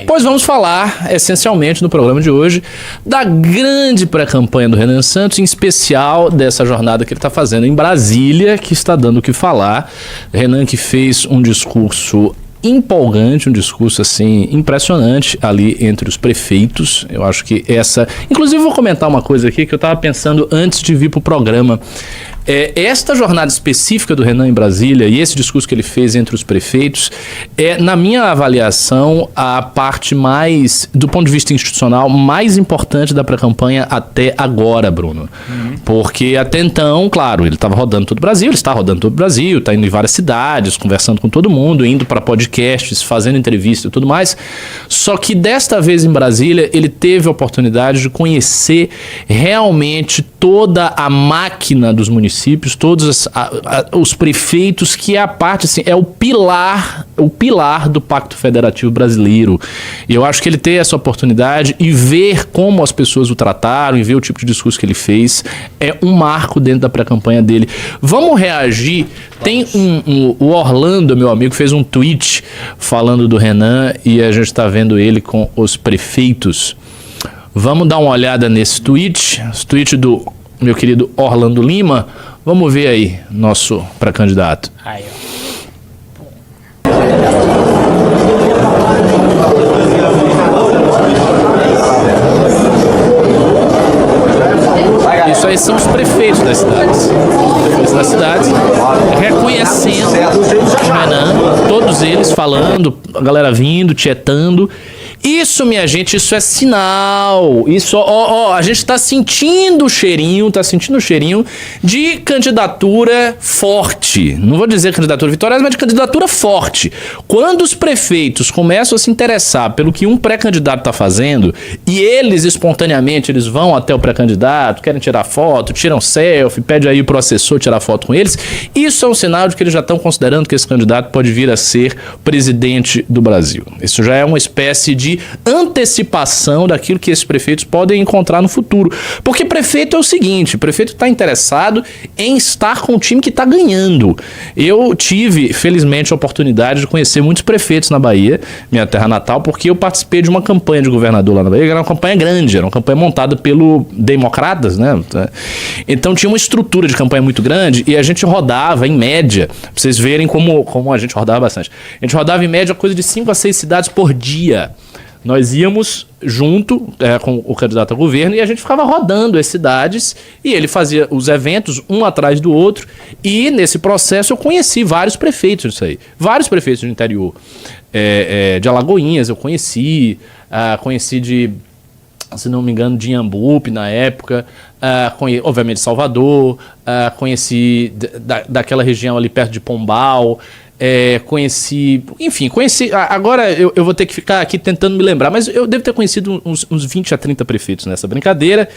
Pois vamos falar, essencialmente, no programa de hoje, da grande pré-campanha do Renan Santos, em especial dessa jornada que ele está fazendo em Brasília, que está dando o que falar. Renan, que fez um discurso empolgante, um discurso assim impressionante ali entre os prefeitos. Eu acho que essa... Inclusive vou comentar uma coisa aqui que eu estava pensando antes de vir para o programa. Esta jornada específica do Renan em Brasília e esse discurso que ele fez entre os prefeitos na minha avaliação, a parte mais, do ponto de vista institucional, mais importante da pré-campanha até agora, Bruno. Porque até então, claro, ele estava rodando todo o Brasil, ele está rodando todo o Brasil, está indo em várias cidades, conversando com todo mundo, indo para podcasts, fazendo entrevista e tudo mais. Só que desta vez em Brasília, ele teve a oportunidade de conhecer realmente toda a máquina dos municípios, todos os prefeitos, que é a parte, assim, é o pilar do Pacto Federativo Brasileiro. E eu acho que ele ter essa oportunidade e ver como as pessoas o trataram e ver o tipo de discurso que ele fez é um marco dentro da pré-campanha dele. Vamos reagir. Tem o Orlando, meu amigo, fez um tweet falando do Renan e a gente está vendo ele com os prefeitos. Vamos dar uma olhada nesse tweet, esse tweet do meu querido Orlando Lima. Vamos ver aí, nosso pré-candidato. Aí, Isso aí são os prefeitos das cidades. Os prefeitos das cidades reconhecendo o Renan, todos eles falando, a galera vindo, tietando. Isso, minha gente, isso é sinal. Isso, a gente tá sentindo o cheirinho, de candidatura forte. Não vou dizer candidatura vitoriosa, mas de candidatura forte. Quando os prefeitos começam a se interessar pelo que um pré-candidato tá fazendo, e eles espontaneamente eles vão até o pré-candidato, querem tirar foto, tiram selfie, pede aí pro assessor tirar foto com eles, isso é um sinal de que eles já estão considerando que esse candidato pode vir a ser presidente do Brasil. Isso já é uma espécie de antecipação daquilo que esses prefeitos podem encontrar no futuro. Porque prefeito é o seguinte, o prefeito está interessado em estar com o time que está ganhando. Eu tive, felizmente, a oportunidade de conhecer muitos prefeitos na Bahia, minha terra natal, porque eu participei de uma campanha de governador lá na Bahia, que era uma campanha grande, era uma campanha montada pelo Democratas, né? Então tinha uma estrutura de campanha muito grande e a gente rodava, em média, pra vocês verem como a gente rodava bastante. A gente rodava, em média, coisa de 5 a 6 cidades por dia. Nós íamos junto com o candidato a governo e a gente ficava rodando as cidades e ele fazia os eventos um atrás do outro e nesse processo eu conheci vários prefeitos disso aí. Vários prefeitos do interior. De Alagoinhas eu conheci de, se não me engano, de Inhambupe na época, obviamente Salvador, conheci daquela região ali perto de Pombal. Conheci, agora eu vou ter que ficar aqui tentando me lembrar, mas eu devo ter conhecido uns 20 a 30 prefeitos nessa brincadeira,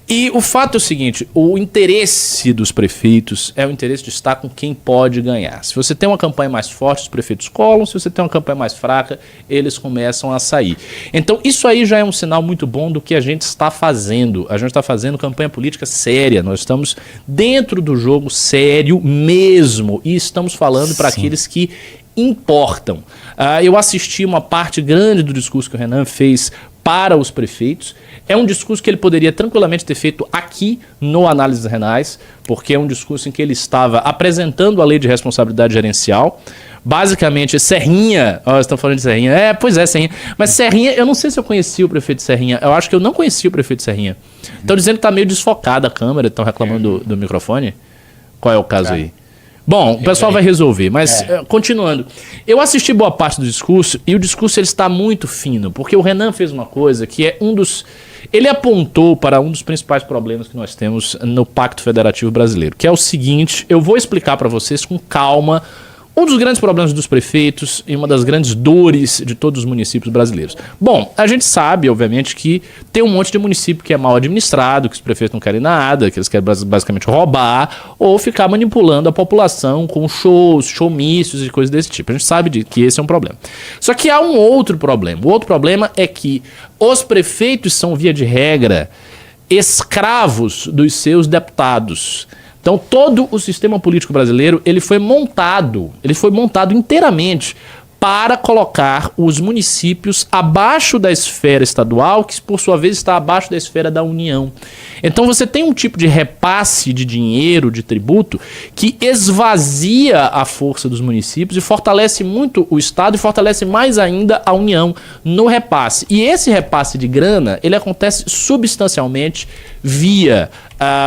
e o fato é o seguinte, o interesse dos prefeitos é o interesse de estar com quem pode ganhar. Se você tem uma campanha mais forte, os prefeitos colam, se você tem uma campanha mais fraca, eles começam a sair. Então isso aí já é um sinal muito bom do que a gente está fazendo. A gente está fazendo campanha política séria, nós estamos dentro do jogo sério mesmo, e estamos falando para aqueles que importam. Eu assisti uma parte grande do discurso que o Renan fez para os prefeitos. É um discurso que ele poderia tranquilamente ter feito aqui no Análises Renais, porque é um discurso em que ele estava apresentando a lei de responsabilidade gerencial. Basicamente, Serrinha, estão falando de Serrinha, pois é, Serrinha, mas Serrinha, eu não sei se eu conheci o prefeito Serrinha, eu acho que eu não conheci o prefeito Serrinha. Estão dizendo que está meio desfocada a câmera, estão reclamando do microfone. Qual é o caso aí? Bom, o pessoal vai resolver, mas continuando. Eu assisti boa parte do discurso e o discurso ele está muito fino, porque o Renan fez uma coisa que é ele apontou para um dos principais problemas que nós temos no Pacto Federativo Brasileiro, que é o seguinte, eu vou explicar para vocês com calma um dos grandes problemas dos prefeitos e uma das grandes dores de todos os municípios brasileiros. Bom, a gente sabe, obviamente, que tem um monte de município que é mal administrado, que os prefeitos não querem nada, que eles querem basicamente roubar ou ficar manipulando a população com shows, showmícios e coisas desse tipo. A gente sabe que esse é um problema. Só que há um outro problema. O outro problema é que os prefeitos são, via de regra, escravos dos seus deputados. Então todo o sistema político brasileiro ele foi montado inteiramente para colocar os municípios abaixo da esfera estadual, que por sua vez está abaixo da esfera da União. Então você tem um tipo de repasse de dinheiro, de tributo, que esvazia a força dos municípios e fortalece muito o Estado e fortalece mais ainda a União no repasse. E esse repasse de grana, ele acontece substancialmente via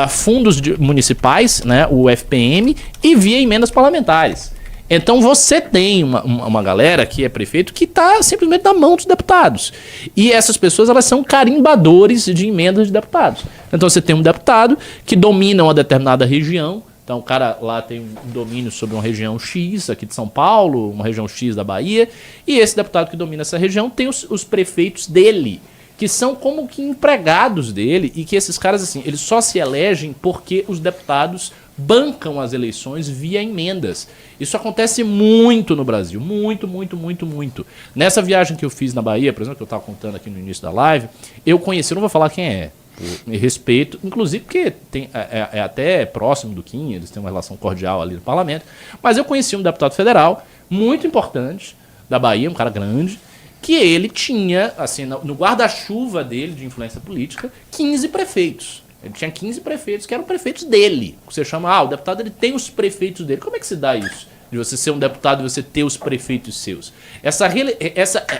fundos municipais, né, o FPM, e via emendas parlamentares. Então você tem uma galera que é prefeito que está simplesmente na mão dos deputados. E essas pessoas, elas são carimbadores de emendas de deputados. Então você tem um deputado que domina uma determinada região. Então o cara lá tem um domínio sobre uma região X aqui de São Paulo, uma região X da Bahia. E esse deputado que domina essa região tem os prefeitos dele, que são como que empregados dele, e que esses caras, assim, eles só se elegem porque os deputados bancam as eleições via emendas. Isso acontece muito no Brasil, muito, muito, muito, muito. Nessa viagem que eu fiz na Bahia, por exemplo, que eu estava contando aqui no início da live, eu conheci, eu não vou falar quem é, por respeito, inclusive porque é até próximo do Kim, eles têm uma relação cordial ali no parlamento, mas eu conheci um deputado federal muito importante da Bahia, um cara grande, que ele tinha, assim, no guarda-chuva dele de influência política, 15 prefeitos. Ele tinha 15 prefeitos que eram prefeitos dele. Você chama, o deputado ele tem os prefeitos dele. Como é que se dá isso? De você ser um deputado e você ter os prefeitos seus? Essa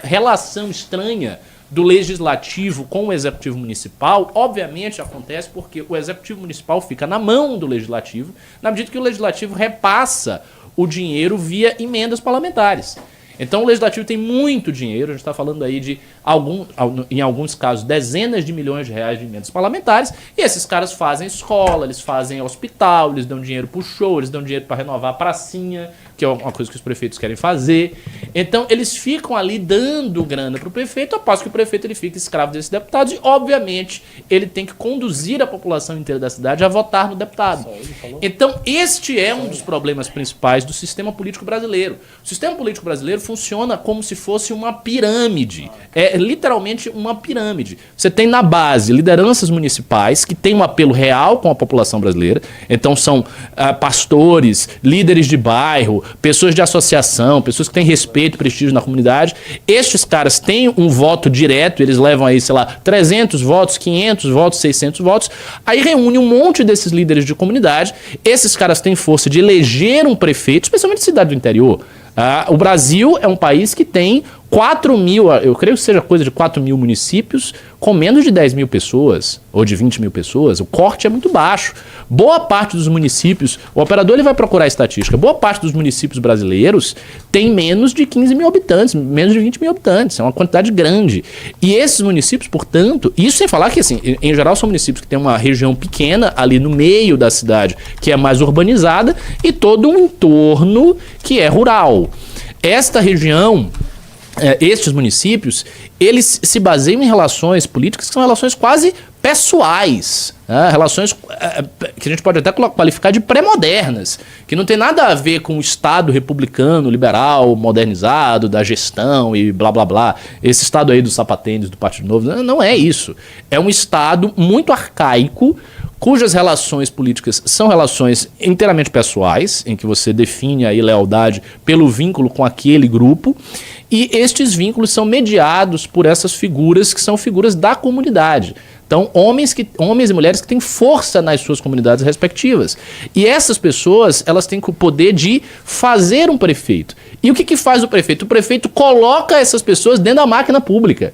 relação estranha do legislativo com o executivo municipal, obviamente acontece porque o executivo municipal fica na mão do legislativo, na medida que o legislativo repassa o dinheiro via emendas parlamentares. Então o legislativo tem muito dinheiro, a gente está falando aí de, em alguns casos, dezenas de milhões de reais de emendas parlamentares, e esses caras fazem escola, eles fazem hospital, eles dão dinheiro para o show, eles dão dinheiro para renovar a pracinha, que é uma coisa que os prefeitos querem fazer. Então eles ficam ali dando grana para o prefeito, após que o prefeito ele fica escravo desses deputados, e obviamente ele tem que conduzir a população inteira da cidade a votar no deputado. Então este é um dos problemas principais do sistema político brasileiro. O sistema político brasileiro funciona como se fosse uma pirâmide. É literalmente uma pirâmide. Você tem na base lideranças municipais que têm um apelo real com a população brasileira. Então são pastores, líderes de bairro, pessoas de associação, pessoas que têm respeito e prestígio na comunidade. Estes caras têm um voto direto, eles levam aí, sei lá, 300 votos, 500 votos, 600 votos. Aí reúne um monte desses líderes de comunidade. Esses caras têm força de eleger um prefeito, especialmente em cidade do interior. O Brasil é um país que tem 4 mil, eu creio que seja coisa de 4 mil municípios com menos de 10 mil pessoas ou de 20 mil pessoas. O corte é muito baixo. Boa parte dos municípios, o operador ele vai procurar a estatística, boa parte dos municípios brasileiros tem menos de 15 mil habitantes, menos de 20 mil habitantes. É uma quantidade grande. E esses municípios, portanto, isso sem falar que, assim, em geral são municípios que têm uma região pequena ali no meio da cidade, que é mais urbanizada, e todo um entorno que é rural. Esta região, estes municípios, eles se baseiam em relações políticas que são relações quase pessoais, relações que a gente pode até qualificar de pré-modernas, que não tem nada a ver com o Estado republicano, liberal, modernizado, da gestão e blá blá blá. Esse Estado aí dos sapatênis, do Partido Novo, não é isso. É um Estado muito arcaico, cujas relações políticas são relações inteiramente pessoais, em que você define aí lealdade pelo vínculo com aquele grupo, e estes vínculos são mediados por essas figuras que são figuras da comunidade. Então, homens e mulheres que têm força nas suas comunidades respectivas. E essas pessoas, elas têm o poder de fazer um prefeito. E o que faz o prefeito? O prefeito coloca essas pessoas dentro da máquina pública.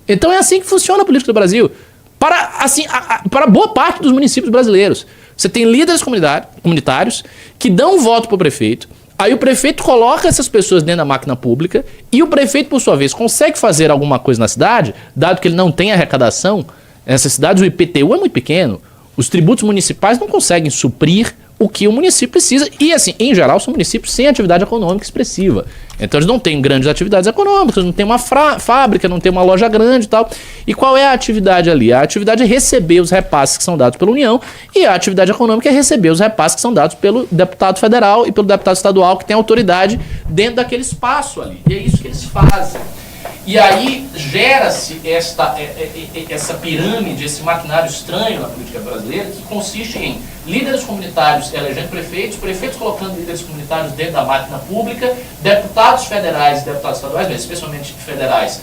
Então é assim que funciona a política do Brasil. Para boa parte dos municípios brasileiros. Você tem líderes comunitários que dão voto para o prefeito, aí o prefeito coloca essas pessoas dentro da máquina pública, e o prefeito, por sua vez, consegue fazer alguma coisa na cidade, dado que ele não tem arrecadação. Nessas cidades o IPTU é muito pequeno, os tributos municipais não conseguem suprir o que o município precisa, e assim, em geral, são municípios sem atividade econômica expressiva. Então eles não têm grandes atividades econômicas, não tem uma fábrica, não tem uma loja grande e tal. E qual é a atividade ali? A atividade é receber os repasses que são dados pela União, e a atividade econômica é receber os repasses que são dados pelo deputado federal e pelo deputado estadual, que tem autoridade dentro daquele espaço ali. E é isso que eles fazem. E aí gera-se essa pirâmide, esse maquinário estranho na política brasileira, que consiste em líderes comunitários elegendo prefeitos, prefeitos colocando líderes comunitários dentro da máquina pública, deputados federais e deputados estaduais, mas especialmente federais,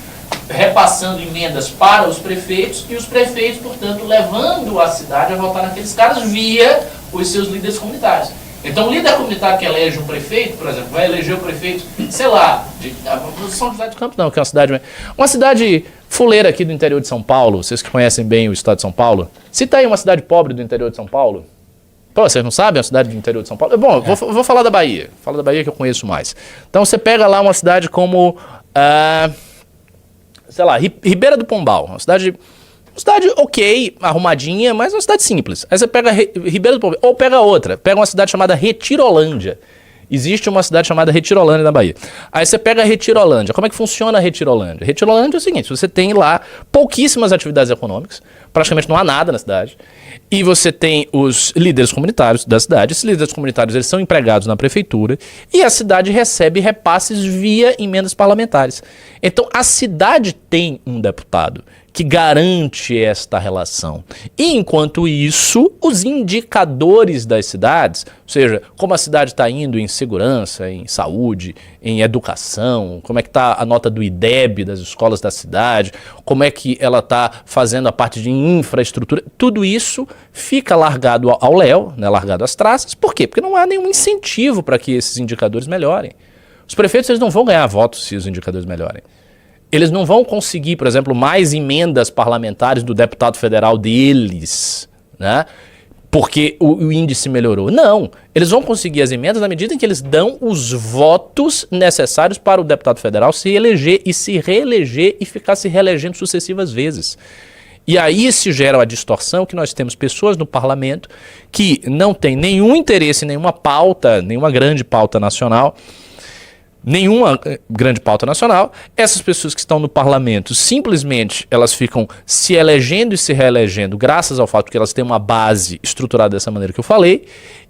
repassando emendas para os prefeitos, e os prefeitos, portanto, levando a cidade a votar naqueles caras via os seus líderes comunitários. Então, o líder comunitário que elege um prefeito, por exemplo, vai eleger o prefeito, sei lá, de São José dos Campos, não, que é uma cidade fuleira aqui do interior de São Paulo. Vocês que conhecem bem o estado de São Paulo, cita aí uma cidade pobre do interior de São Paulo. Pô, vocês não sabem a cidade do interior de São Paulo? Bom, vou falar da Bahia. Fala da Bahia que eu conheço mais. Então, você pega lá uma cidade como, sei lá, Ribeira do Pombal, uma cidade ok, arrumadinha, mas uma cidade simples. Aí você pega Ribeira do Pombal, ou pega outra, pega uma cidade chamada Retirolândia. Existe uma cidade chamada Retirolândia na Bahia. Aí você pega Retirolândia. Como é que funciona a Retirolândia? Retirolândia é o seguinte, você tem lá pouquíssimas atividades econômicas, praticamente não há nada na cidade, e você tem os líderes comunitários da cidade. Esses líderes comunitários, eles são empregados na prefeitura, e a cidade recebe repasses via emendas parlamentares. Então a cidade tem um deputado que garante esta relação. E enquanto isso, os indicadores das cidades, ou seja, como a cidade está indo em segurança, em saúde, em educação, como é que está a nota do IDEB das escolas da cidade, como é que ela está fazendo a parte de infraestrutura, tudo isso fica largado ao léu, né, largado às traças. Por quê? Porque não há nenhum incentivo para que esses indicadores melhorem. Os prefeitos, eles não vão ganhar votos se os indicadores melhorem. Eles não vão conseguir, por exemplo, mais emendas parlamentares do deputado federal deles, né? Porque o índice melhorou. Não, eles vão conseguir as emendas na medida em que eles dão os votos necessários para o deputado federal se eleger e se reeleger e ficar se reelegendo sucessivas vezes. E aí se gera a distorção que nós temos pessoas no parlamento que não têm nenhum interesse em nenhuma pauta, nenhuma grande pauta nacional, essas pessoas que estão no parlamento, simplesmente elas ficam se elegendo e se reelegendo graças ao fato que elas têm uma base estruturada dessa maneira que eu falei,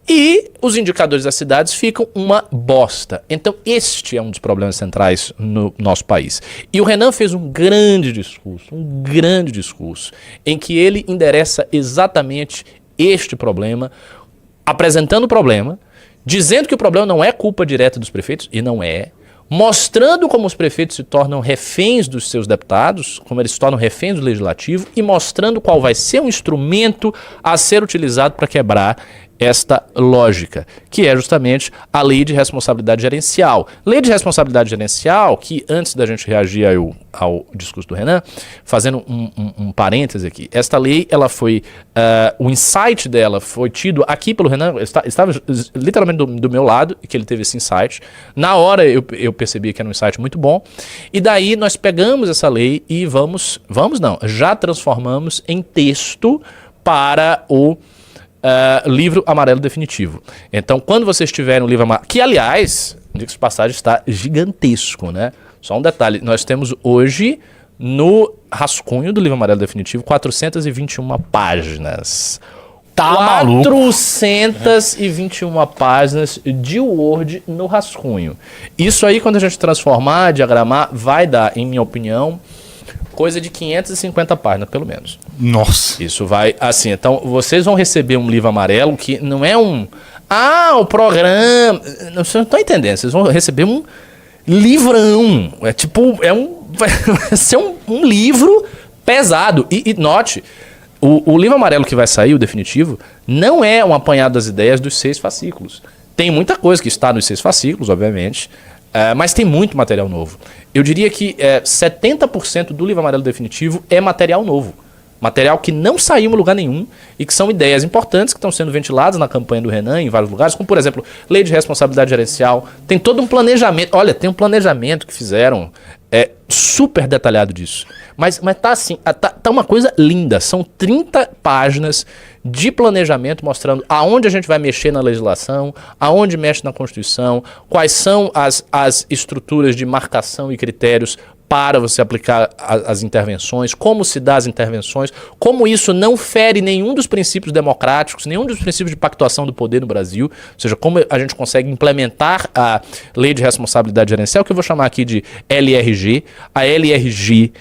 e os indicadores das cidades ficam uma bosta. Então este é um dos problemas centrais no nosso país. E o Renan fez um grande discurso, em que ele endereça exatamente este problema, apresentando o problema, dizendo que o problema não é culpa direta dos prefeitos, e não é, mostrando como os prefeitos se tornam reféns dos seus deputados, como eles se tornam reféns do legislativo, e mostrando qual vai ser o instrumento a ser utilizado para quebrar esta lógica, que é justamente a Lei de Responsabilidade Gerencial. Lei de Responsabilidade Gerencial, que antes da gente reagir ao discurso do Renan, fazendo um parêntese aqui, esta lei, ela foi, o insight dela foi tido aqui pelo Renan, estava literalmente do meu lado, que ele teve esse insight. Na hora eu percebi que era um insight muito bom, e daí nós pegamos essa lei e já transformamos em texto para o livro amarelo definitivo. Então, quando vocês tiverem um livro amarelo, que aliás, diga-se de passagem, está gigantesco, né? Só um detalhe, nós temos hoje no rascunho do livro amarelo definitivo 421 páginas. Tá maluco. 421 páginas de Word no rascunho. Isso aí, quando a gente transformar, diagramar, vai dar, em minha opinião, coisa de 550 páginas, pelo menos. Nossa. Isso vai, assim, então vocês vão receber um livro amarelo que não é o programa, vocês não estão entendendo, vocês vão receber um livrão, vai ser um livro pesado, e note, o livro amarelo que vai sair, o definitivo, não é um apanhado das ideias dos 6 fascículos. Tem muita coisa que está nos 6 fascículos, obviamente, mas tem muito material novo. Eu diria que 70% do livro amarelo definitivo é material novo. Material que não saiu em lugar nenhum e que são ideias importantes que estão sendo ventiladas na campanha do Renan em vários lugares, como por exemplo, Lei de Responsabilidade Gerencial. Tem todo um planejamento. Olha, tem um planejamento que fizeram super detalhado disso. Mas tá assim, tá uma coisa linda. São 30 páginas de planejamento mostrando aonde a gente vai mexer na legislação, aonde mexe na Constituição, quais são as estruturas de marcação e critérios para você aplicar as intervenções, como se dá as intervenções, como isso não fere nenhum dos princípios democráticos, nenhum dos princípios de pactuação do poder no Brasil, ou seja, como a gente consegue implementar a Lei de Responsabilidade Gerencial, que eu vou chamar aqui de LRG, a LRG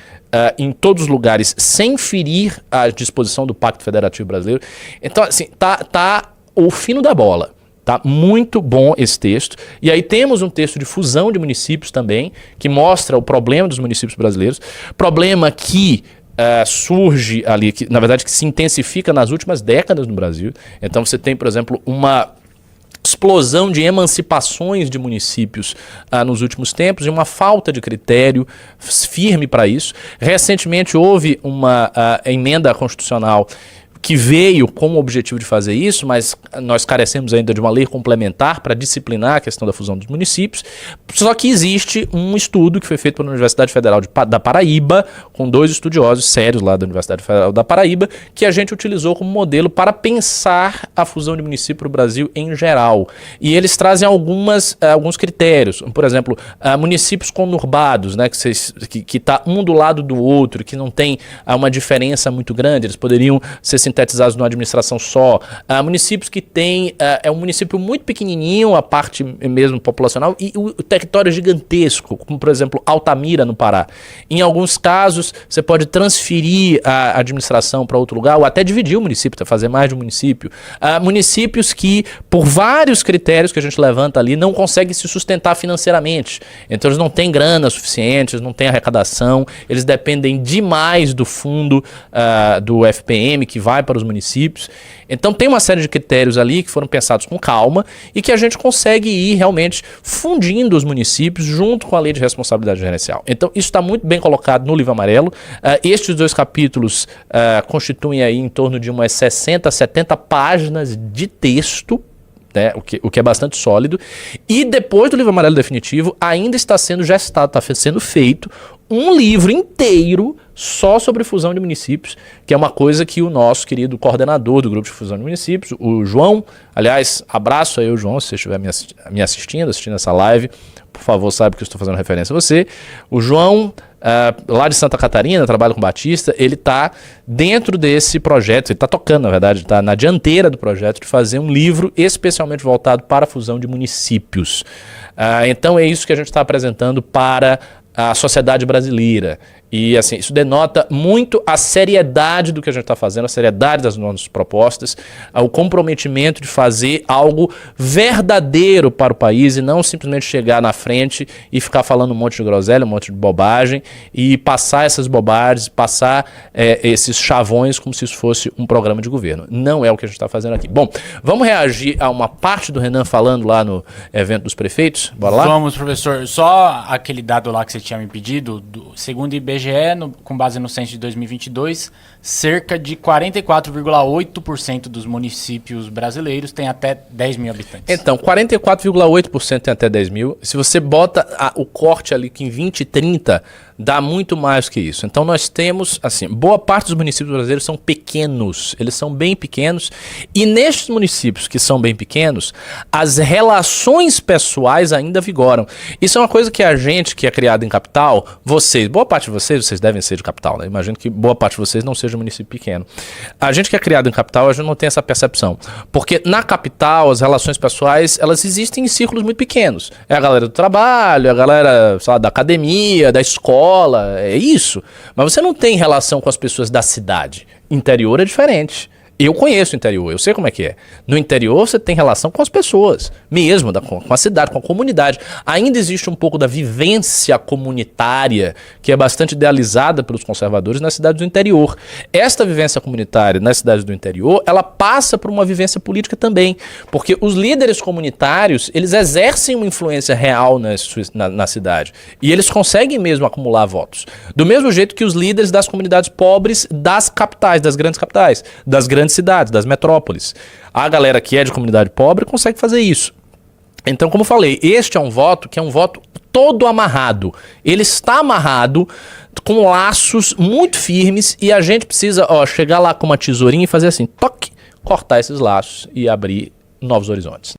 em todos os lugares, sem ferir a disposição do Pacto Federativo Brasileiro. Então, assim, tá o fino da bola. Tá muito bom esse texto. E aí temos um texto de fusão de municípios também, que mostra o problema dos municípios brasileiros. Problema que surge ali, que, na verdade, que se intensifica nas últimas décadas no Brasil. Então você tem, por exemplo, uma explosão de emancipações de municípios nos últimos tempos e uma falta de critério firme para isso. Recentemente houve uma emenda constitucional que veio com o objetivo de fazer isso, mas nós carecemos ainda de uma lei complementar para disciplinar a questão da fusão dos municípios. Só que existe um estudo que foi feito pela Universidade Federal da Paraíba, com 2 estudiosos sérios lá da Universidade Federal da Paraíba, que a gente utilizou como modelo para pensar a fusão de município para o Brasil em geral. E eles trazem alguns critérios. Por exemplo, municípios conurbados, né, que tá um do lado do outro, que não tem uma diferença muito grande, eles poderiam ser sintetizados numa administração só. Municípios que tem um município muito pequenininho, a parte mesmo populacional, e o território gigantesco, como por exemplo Altamira no Pará. Em alguns casos você pode transferir a administração para outro lugar ou até dividir o município, fazer mais de um município. Municípios que, por vários critérios que a gente levanta ali, não conseguem se sustentar financeiramente. Então eles não têm grana suficiente, eles não têm arrecadação, eles dependem demais do fundo do FPM que vai para os municípios. Então tem uma série de critérios ali que foram pensados com calma e que a gente consegue ir realmente fundindo os municípios junto com a Lei de Responsabilidade Gerencial. Então isso está muito bem colocado no livro amarelo. Estes 2 capítulos constituem aí em torno de umas 60, 70 páginas de texto, né, o que é bastante sólido. E depois do livro amarelo definitivo ainda está sendo gestado, está sendo feito um livro inteiro só sobre fusão de municípios, que é uma coisa que o nosso querido coordenador do grupo de fusão de municípios, o João, aliás, abraço aí o João, se você estiver me assistindo essa live, por favor, saiba que eu estou fazendo referência a você. O João, lá de Santa Catarina, trabalha com Batista, ele está dentro desse projeto, ele está tocando, na verdade, está na dianteira do projeto de fazer um livro especialmente voltado para a fusão de municípios. Então é isso que a gente está apresentando para a sociedade brasileira. E assim, isso denota muito a seriedade do que a gente está fazendo, a seriedade das nossas propostas, o comprometimento de fazer algo verdadeiro para o país e não simplesmente chegar na frente e ficar falando um monte de groselha, um monte de bobagem e passar essas bobagens, passar esses chavões como se isso fosse um programa de governo. Não é o que a gente está fazendo aqui. Bom, vamos reagir a uma parte do Renan falando lá no evento dos prefeitos? Bora lá? Vamos, professor. Só aquele dado lá que você tinha me pedido, segundo o IBGE, com base no censo de 2022, cerca de 44,8% dos municípios brasileiros têm até 10 mil habitantes. Então, 44,8% tem até 10 mil. Se você bota o corte ali que em 2030 dá muito mais que isso. Então nós temos, assim, boa parte dos municípios brasileiros são pequenos, eles são bem pequenos, e nestes municípios que são bem pequenos, as relações pessoais ainda vigoram. Isso é uma coisa que a gente que é criado em capital, boa parte de vocês devem ser de capital, né? Imagino que boa parte de vocês não seja um município pequeno. A gente que é criado em capital, a gente não tem essa percepção, porque na capital as relações pessoais, elas existem em círculos muito pequenos. É a galera do trabalho, é a galera, sei lá, da academia, da escola, é isso. Mas você não tem relação com as pessoas da cidade. Interior é diferente. Eu conheço o interior, eu sei como é que é. No interior você tem relação com as pessoas, mesmo, com a cidade, com a comunidade. Ainda existe um pouco da vivência comunitária, que é bastante idealizada pelos conservadores nas cidades do interior. Esta vivência comunitária nas cidades do interior, ela passa por uma vivência política também. Porque os líderes comunitários, eles exercem uma influência real na cidade. E eles conseguem mesmo acumular votos. Do mesmo jeito que os líderes das comunidades pobres das capitais, das grandes capitais, das grandes cidades, das metrópoles. A galera que é de comunidade pobre consegue fazer isso. Então, como eu falei, este é um voto que é um voto todo amarrado. Ele está amarrado com laços muito firmes e a gente precisa chegar lá com uma tesourinha e fazer assim, toque, cortar esses laços e abrir novos horizontes.